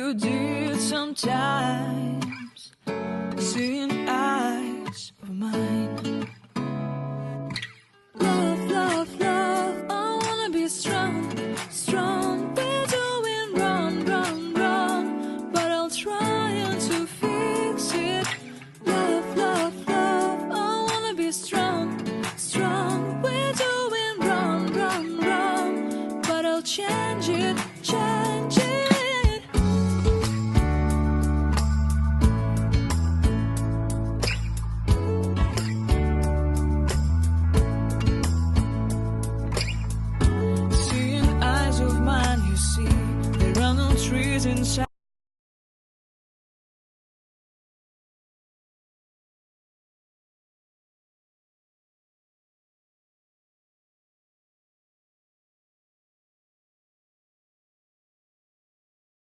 you did sometimes, seeing eyes of mine. Love, love, love, I wanna be strong, strong. We're doing wrong, wrong, wrong, but I'll try to fix it. Love, love, love, I wanna be strong, strong. We're doing wrong, wrong, wrong, but I'll change it, change it. Seeing eyes of mine, you see, there are no trees inside